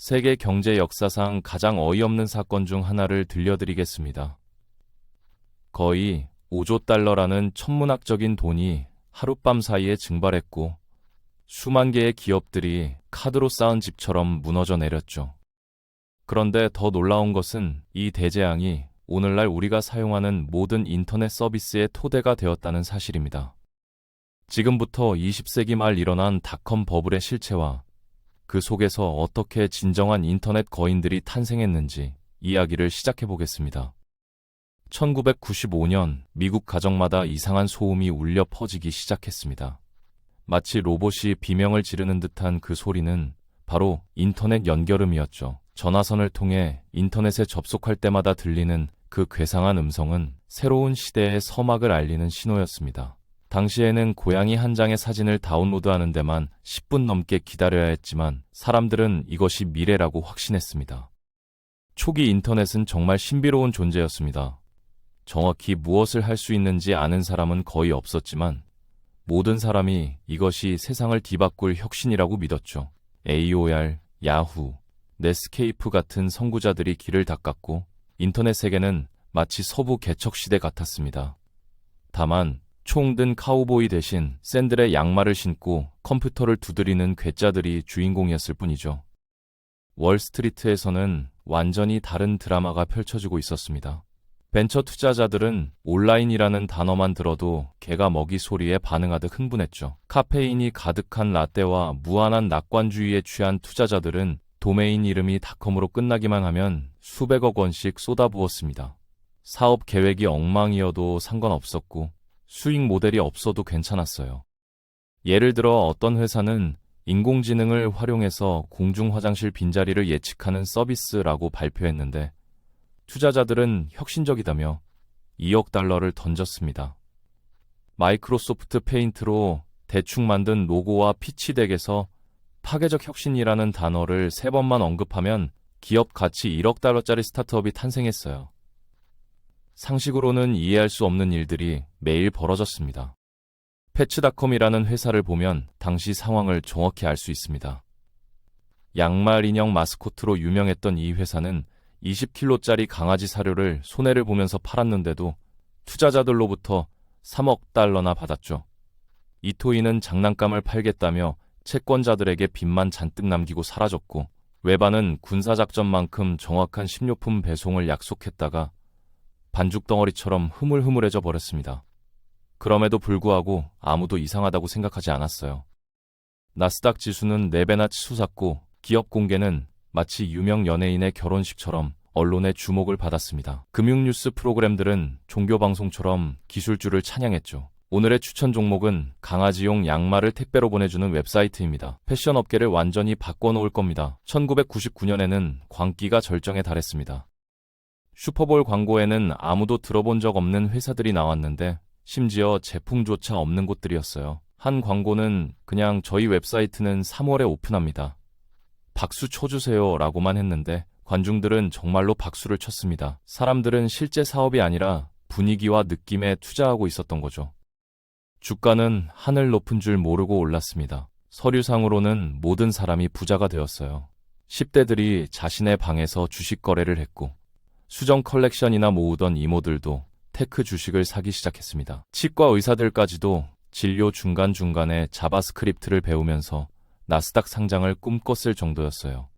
세계 경제 역사상 가장 어이없는 사건 중 하나를 들려드리겠습니다. 거의 5조 달러라는 천문학적인 돈이 하룻밤 사이에 증발했고 수만 개의 기업들이 카드로 쌓은 집처럼 무너져 내렸죠. 그런데 더 놀라운 것은 이 대재앙이 오늘날 우리가 사용하는 모든 인터넷 서비스의 토대가 되었다는 사실입니다. 지금부터 20세기 말 일어난 닷컴 버블의 실체와 그 속에서 어떻게 진정한 인터넷 거인들이 탄생했는지 이야기를 시작해 보겠습니다. 1995년 미국 가정마다 이상한 소음이 울려 퍼지기 시작했습니다. 마치 로봇이 비명을 지르는 듯한 그 소리는 바로 인터넷 연결음이었죠. 전화선을 통해 인터넷에 접속할 때마다 들리는 그 괴상한 음성은 새로운 시대의 서막을 알리는 신호였습니다. 당시에는 고양이 한 장의 사진을 다운로드하는 데만 10분 넘게 기다려야 했지만 사람들은 이것이 미래라고 확신했습니다. 초기 인터넷은 정말 신비로운 존재였습니다. 정확히 무엇을 할 수 있는지 아는 사람은 거의 없었지만 모든 사람이 이것이 세상을 뒤바꿀 혁신이라고 믿었죠. AOL, 야후, 넷스케이프 같은 선구자들이 길을 닦았고 인터넷 세계는 마치 서부 개척 시대 같았습니다. 다만 총 든 카우보이 대신 샌들의 양말을 신고 컴퓨터를 두드리는 괴짜들이 주인공이었을 뿐이죠. 월스트리트에서는 완전히 다른 드라마가 펼쳐지고 있었습니다. 벤처 투자자들은 온라인이라는 단어만 들어도 개가 먹이 소리에 반응하듯 흥분했죠. 카페인이 가득한 라떼와 무한한 낙관주의에 취한 투자자들은 도메인 이름이 닷컴으로 끝나기만 하면 수백억 원씩 쏟아부었습니다. 사업 계획이 엉망이어도 상관없었고 수익 모델이 없어도 괜찮았어요. 예를 들어 어떤 회사는 인공지능을 활용해서 공중 화장실 빈자리를 예측하는 서비스라고 발표했는데 투자자들은 혁신적이다며 2억 달러를 던졌습니다. 마이크로소프트 페인트로 대충 만든 로고와 피치덱에서 파괴적 혁신이라는 단어를 3번만 언급하면 기업 가치 1억 달러짜리 스타트업이 탄생했어요. 상식으로는 이해할 수 없는 일들이 매일 벌어졌습니다. 패츠닷컴이라는 회사를 보면 당시 상황을 정확히 알 수 있습니다. 양말 인형 마스코트로 유명했던 이 회사는 20kg짜리 강아지 사료를 손해를 보면서 팔았는데도 투자자들로부터 3억 달러나 받았죠. 이토이는 장난감을 팔겠다며 채권자들에게 빚만 잔뜩 남기고 사라졌고 웨바는 군사작전만큼 정확한 식료품 배송을 약속했다가 반죽덩어리처럼 흐물흐물해져 버렸습니다. 그럼에도 불구하고 아무도 이상하다고 생각하지 않았어요. 나스닥 지수는 4배나 치솟았고 기업 공개는 마치 유명 연예인의 결혼식처럼 언론의 주목을 받았습니다. 금융뉴스 프로그램들은 종교방송처럼 기술주를 찬양했죠. 오늘의 추천 종목은 강아지용 양말을 택배로 보내주는 웹사이트입니다. 패션 업계를 완전히 바꿔놓을 겁니다. 1999년에는 광기가 절정에 달했습니다. 슈퍼볼 광고에는 아무도 들어본 적 없는 회사들이 나왔는데 심지어 제품조차 없는 곳들이었어요. 한 광고는 그냥 저희 웹사이트는 3월에 오픈합니다. 박수 쳐주세요 라고만 했는데 관중들은 정말로 박수를 쳤습니다. 사람들은 실제 사업이 아니라 분위기와 느낌에 투자하고 있었던 거죠. 주가는 하늘 높은 줄 모르고 올랐습니다. 서류상으로는 모든 사람이 부자가 되었어요. 10대들이 자신의 방에서 주식 거래를 했고 수정 컬렉션이나 모으던 이모들도 테크 주식을 사기 시작했습니다. 치과 의사들까지도 진료 중간중간에 자바스크립트를 배우면서 나스닥 상장을 꿈꿨을 정도였어요.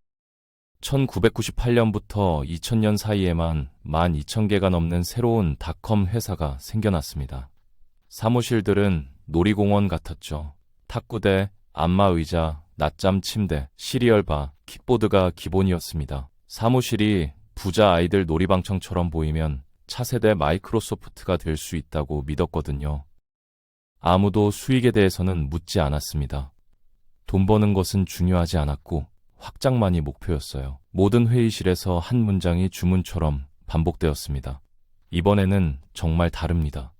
1998년부터 2000년 사이에만 12,000개가 넘는 새로운 닷컴 회사가 생겨났습니다. 사무실들은 놀이공원 같았죠. 탁구대, 안마의자, 낮잠 침대, 시리얼바, 킥보드가 기본이었습니다. 사무실이 부자 아이들 놀이방청처럼 보이면 차세대 마이크로소프트가 될 수 있다고 믿었거든요. 아무도 수익에 대해서는 묻지 않았습니다. 돈 버는 것은 중요하지 않았고 확장만이 목표였어요. 모든 회의실에서 한 문장이 주문처럼 반복되었습니다. 이번에는 정말 다릅니다.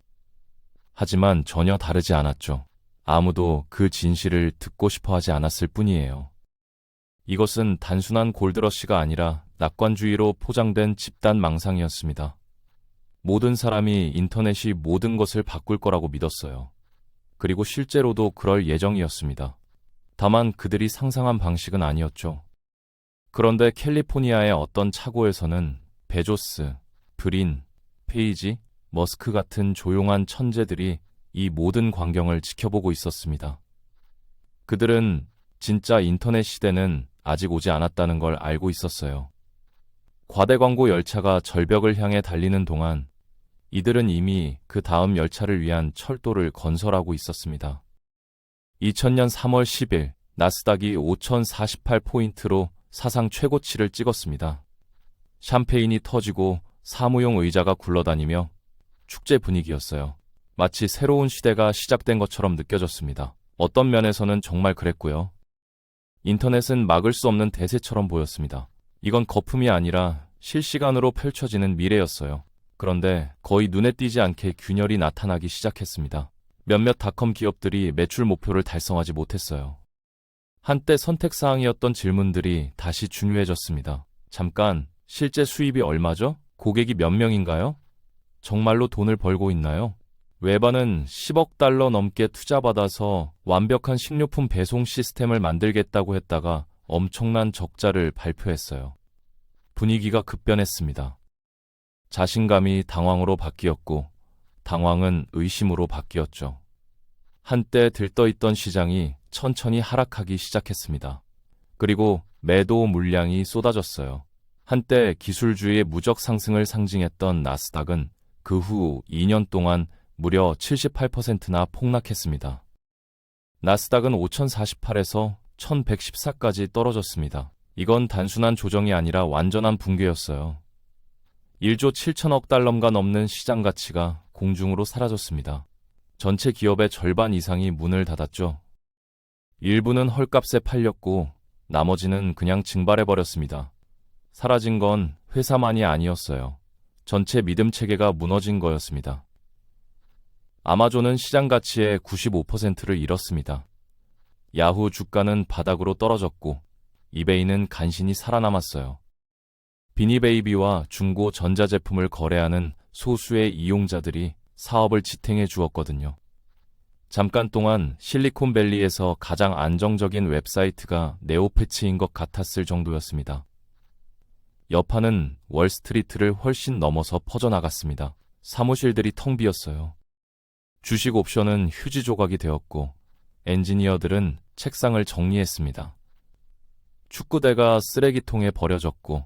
하지만 전혀 다르지 않았죠. 아무도 그 진실을 듣고 싶어 하지 않았을 뿐이에요. 이것은 단순한 골드러시가 아니라 낙관주의로 포장된 집단 망상이었습니다. 모든 사람이 인터넷이 모든 것을 바꿀 거라고 믿었어요. 그리고 실제로도 그럴 예정이었습니다. 다만 그들이 상상한 방식은 아니었죠. 그런데 캘리포니아의 어떤 차고에서는 베조스, 브린, 페이지, 머스크 같은 조용한 천재들이 이 모든 광경을 지켜보고 있었습니다. 그들은 진짜 인터넷 시대는 아직 오지 않았다는 걸 알고 있었어요. 과대 광고 열차가 절벽을 향해 달리는 동안 이들은 이미 그 다음 열차를 위한 철도를 건설하고 있었습니다. 2000년 3월 10일 나스닥이 5048포인트로 사상 최고치를 찍었습니다. 샴페인이 터지고 사무용 의자가 굴러다니며 축제 분위기였어요. 마치 새로운 시대가 시작된 것처럼 느껴졌습니다. 어떤 면에서는 정말 그랬고요. 인터넷은 막을 수 없는 대세처럼 보였습니다. 이건 거품이 아니라 실시간으로 펼쳐지는 미래였어요. 그런데 거의 눈에 띄지 않게 균열이 나타나기 시작했습니다. 몇몇 닷컴 기업들이 매출 목표를 달성하지 못했어요. 한때 선택사항이었던 질문들이 다시 중요해졌습니다. 잠깐, 실제 수입이 얼마죠? 고객이 몇 명인가요? 정말로 돈을 벌고 있나요? 웨바는 10억 달러 넘게 투자받아서 완벽한 식료품 배송 시스템을 만들겠다고 했다가 엄청난 적자를 발표했어요. 분위기가 급변했습니다. 자신감이 당황으로 바뀌었고 당황은 의심으로 바뀌었죠. 한때 들떠있던 시장이 천천히 하락하기 시작했습니다. 그리고 매도 물량이 쏟아졌어요. 한때 기술주의의 무적 상승을 상징했던 나스닥은 그 후 2년 동안 무려 78%나 폭락했습니다. 나스닥은 5048에서 1114까지 떨어졌습니다. 이건 단순한 조정이 아니라 완전한 붕괴였어요. 1조 7천억 달러가 넘는 시장 가치가 공중으로 사라졌습니다. 전체 기업의 절반 이상이 문을 닫았죠. 일부는 헐값에 팔렸고 나머지는 그냥 증발해버렸습니다. 사라진 건 회사만이 아니었어요. 전체 믿음 체계가 무너진 거였습니다. 아마존은 시장 가치의 95%를 잃었습니다. 야후 주가는 바닥으로 떨어졌고 이베이는 간신히 살아남았어요. 비니베이비와 중고 전자제품을 거래하는 소수의 이용자들이 사업을 지탱해 주었거든요. 잠깐 동안 실리콘밸리에서 가장 안정적인 웹사이트가 네오패치인 것 같았을 정도였습니다. 여파는 월스트리트를 훨씬 넘어서 퍼져나갔습니다. 사무실들이 텅 비었어요. 주식 옵션은 휴지 조각이 되었고 엔지니어들은 책상을 정리했습니다. 축구대가 쓰레기통에 버려졌고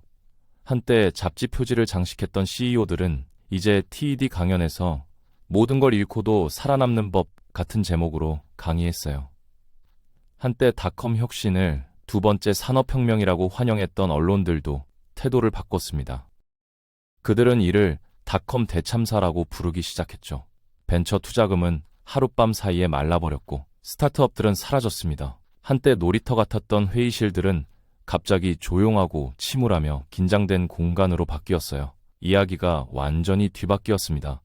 한때 잡지 표지를 장식했던 CEO들은 이제 TED 강연에서 모든 걸 잃고도 살아남는 법 같은 제목으로 강의했어요. 한때 닷컴 혁신을 두 번째 산업혁명이라고 환영했던 언론들도 태도를 바꿨습니다. 그들은 이를 닷컴 대참사라고 부르기 시작했죠. 벤처 투자금은 하룻밤 사이에 말라버렸고 스타트업들은 사라졌습니다. 한때 놀이터 같았던 회의실들은 갑자기 조용하고 침울하며 긴장된 공간으로 바뀌었어요. 이야기가 완전히 뒤바뀌었습니다.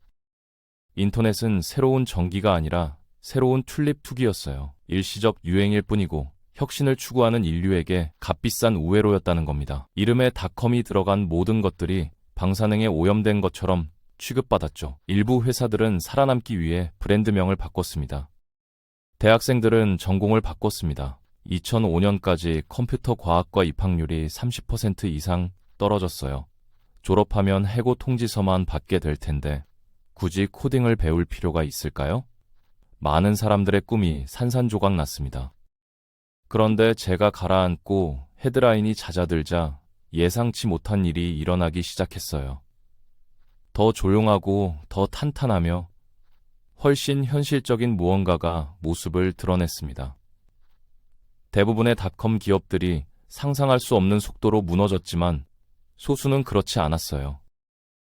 인터넷은 새로운 전기가 아니라 새로운 튤립 투기였어요. 일시적 유행일 뿐이고 혁신을 추구하는 인류에게 값비싼 우회로였다는 겁니다. 이름에 닷컴이 들어간 모든 것들이 방사능에 오염된 것처럼 취급받았죠. 일부 회사들은 살아남기 위해 브랜드명을 바꿨습니다. 대학생들은 전공을 바꿨습니다. 2005년까지 컴퓨터 과학과 입학률이 30% 이상 떨어졌어요. 졸업하면 해고 통지서만 받게 될 텐데 굳이 코딩을 배울 필요가 있을까요? 많은 사람들의 꿈이 산산조각 났습니다. 그런데 제가 가라앉고 헤드라인이 잦아들자 예상치 못한 일이 일어나기 시작했어요. 더 조용하고 더 탄탄하며 훨씬 현실적인 무언가가 모습을 드러냈습니다. 대부분의 닷컴 기업들이 상상할 수 없는 속도로 무너졌지만 소수는 그렇지 않았어요.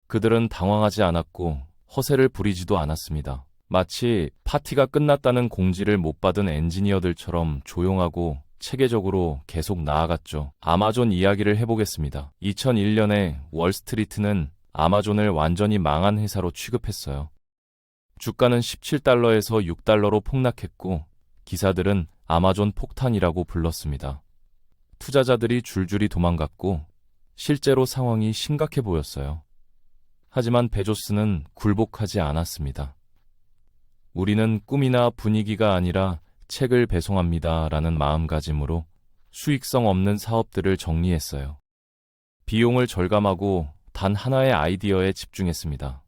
그들은 당황하지 않았고 허세를 부리지도 않았습니다. 마치 파티가 끝났다는 공지를 못 받은 엔지니어들처럼 조용하고 체계적으로 계속 나아갔죠. 아마존 이야기를 해보겠습니다. 2001년에 월스트리트는 아마존을 완전히 망한 회사로 취급했어요. 주가는 17달러에서 6달러로 폭락했고 기사들은 아마존 폭탄이라고 불렀습니다. 투자자들이 줄줄이 도망갔고 실제로 상황이 심각해 보였어요. 하지만 베조스는 굴복하지 않았습니다. 우리는 꿈이나 분위기가 아니라 책을 배송합니다 라는 마음가짐으로 수익성 없는 사업들을 정리했어요. 비용을 절감하고 단 하나의 아이디어에 집중했습니다.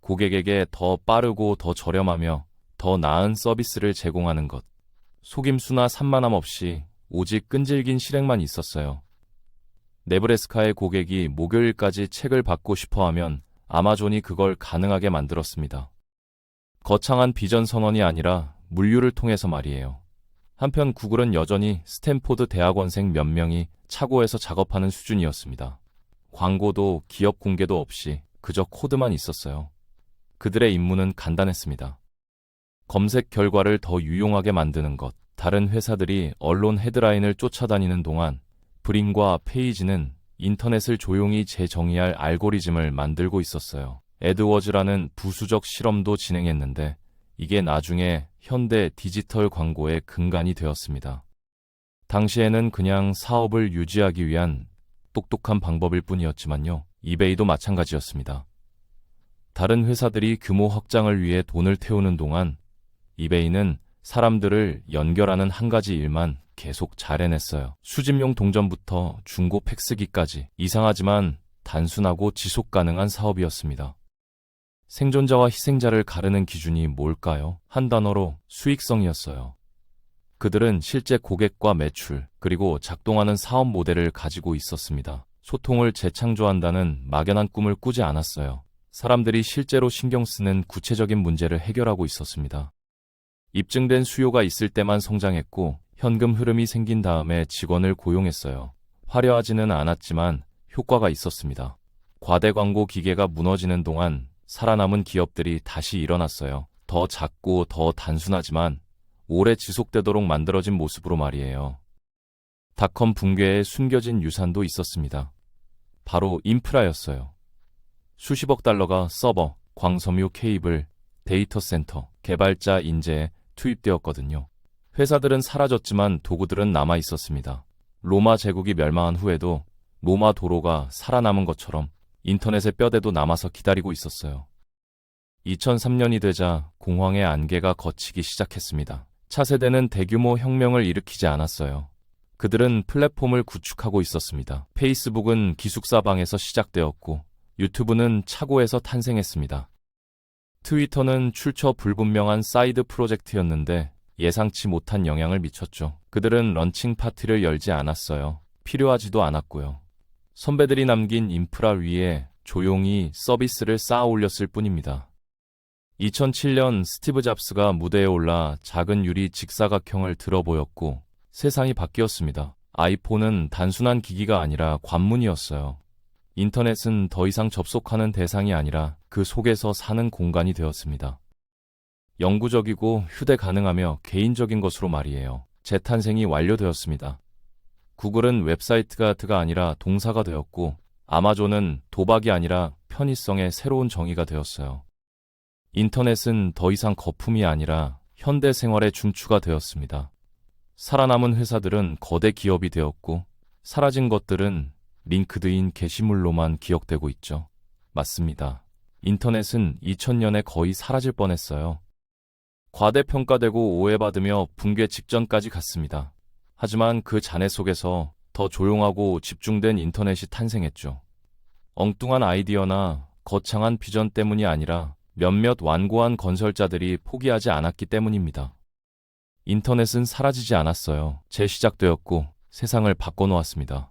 고객에게 더 빠르고 더 저렴하며 더 나은 서비스를 제공하는 것. 속임수나 산만함 없이 오직 끈질긴 실행만 있었어요. 네브래스카의 고객이 목요일까지 책을 받고 싶어하면 아마존이 그걸 가능하게 만들었습니다. 거창한 비전 선언이 아니라 물류를 통해서 말이에요. 한편 구글은 여전히 스탠포드 대학원생 몇 명이 차고에서 작업하는 수준이었습니다. 광고도 기업 공개도 없이 그저 코드만 있었어요. 그들의 임무는 간단했습니다. 검색 결과를 더 유용하게 만드는 것. 다른 회사들이 언론 헤드라인을 쫓아다니는 동안 브링과 페이지는 인터넷을 조용히 재정의할 알고리즘을 만들고 있었어요. 애드워즈라는 부수적 실험도 진행했는데 이게 나중에 현대 디지털 광고의 근간이 되었습니다. 당시에는 그냥 사업을 유지하기 위한 똑똑한 방법일 뿐이었지만요. 이베이도 마찬가지였습니다. 다른 회사들이 규모 확장을 위해 돈을 태우는 동안 이베이는 사람들을 연결하는 한 가지 일만 계속 잘 해냈어요. 수집용 동전부터 중고 팩스기까지. 이상하지만 단순하고 지속 가능한 사업이었습니다. 생존자와 희생자를 가르는 기준이 뭘까요? 한 단어로 수익성이었어요. 그들은 실제 고객과 매출, 그리고 작동하는 사업 모델을 가지고 있었습니다. 소통을 재창조한다는 막연한 꿈을 꾸지 않았어요. 사람들이 실제로 신경 쓰는 구체적인 문제를 해결하고 있었습니다. 입증된 수요가 있을 때만 성장했고 현금 흐름이 생긴 다음에 직원을 고용했어요. 화려하지는 않았지만 효과가 있었습니다. 과대 광고 기계가 무너지는 동안 살아남은 기업들이 다시 일어났어요. 더 작고 더 단순하지만 오래 지속되도록 만들어진 모습으로 말이에요. 닷컴 붕괴에 숨겨진 유산도 있었습니다. 바로 인프라였어요. 수십억 달러가 서버, 광섬유 케이블, 데이터 센터, 개발자 인재에 투입되었거든요. 회사들은 사라졌지만 도구들은 남아 있었습니다. 로마 제국이 멸망한 후에도 로마 도로가 살아남은 것처럼 인터넷의 뼈대도 남아서 기다리고 있었어요. 2003년이 되자 공황의 안개가 걷히기 시작했습니다. 차세대는 대규모 혁명을 일으키지 않았어요. 그들은 플랫폼을 구축하고 있었습니다. 페이스북은 기숙사 방에서 시작되었고 유튜브는 차고에서 탄생했습니다. 트위터는 출처 불분명한 사이드 프로젝트였는데 예상치 못한 영향을 미쳤죠. 그들은 런칭 파티를 열지 않았어요. 필요하지도 않았고요. 선배들이 남긴 인프라 위에 조용히 서비스를 쌓아 올렸을 뿐입니다. 2007년 스티브 잡스가 무대에 올라 작은 유리 직사각형을 들어 보였고 세상이 바뀌었습니다. 아이폰은 단순한 기기가 아니라 관문이었어요. 인터넷은 더 이상 접속하는 대상이 아니라 그 속에서 사는 공간이 되었습니다. 영구적이고 휴대 가능하며 개인적인 것으로 말이에요. 재탄생이 완료되었습니다. 구글은 웹사이트가 아니라 동사가 되었고 아마존은 도박이 아니라 편의성의 새로운 정의가 되었어요. 인터넷은 더 이상 거품이 아니라 현대 생활의 중추가 되었습니다. 살아남은 회사들은 거대 기업이 되었고 사라진 것들은 링크드인 게시물로만 기억되고 있죠. 맞습니다. 인터넷은 2000년에 거의 사라질 뻔했어요. 과대평가되고 오해받으며 붕괴 직전까지 갔습니다. 하지만 그 잔해 속에서 더 조용하고 집중된 인터넷이 탄생했죠. 엉뚱한 아이디어나 거창한 비전 때문이 아니라 몇몇 완고한 건설자들이 포기하지 않았기 때문입니다. 인터넷은 사라지지 않았어요. 재시작되었고 세상을 바꿔놓았습니다.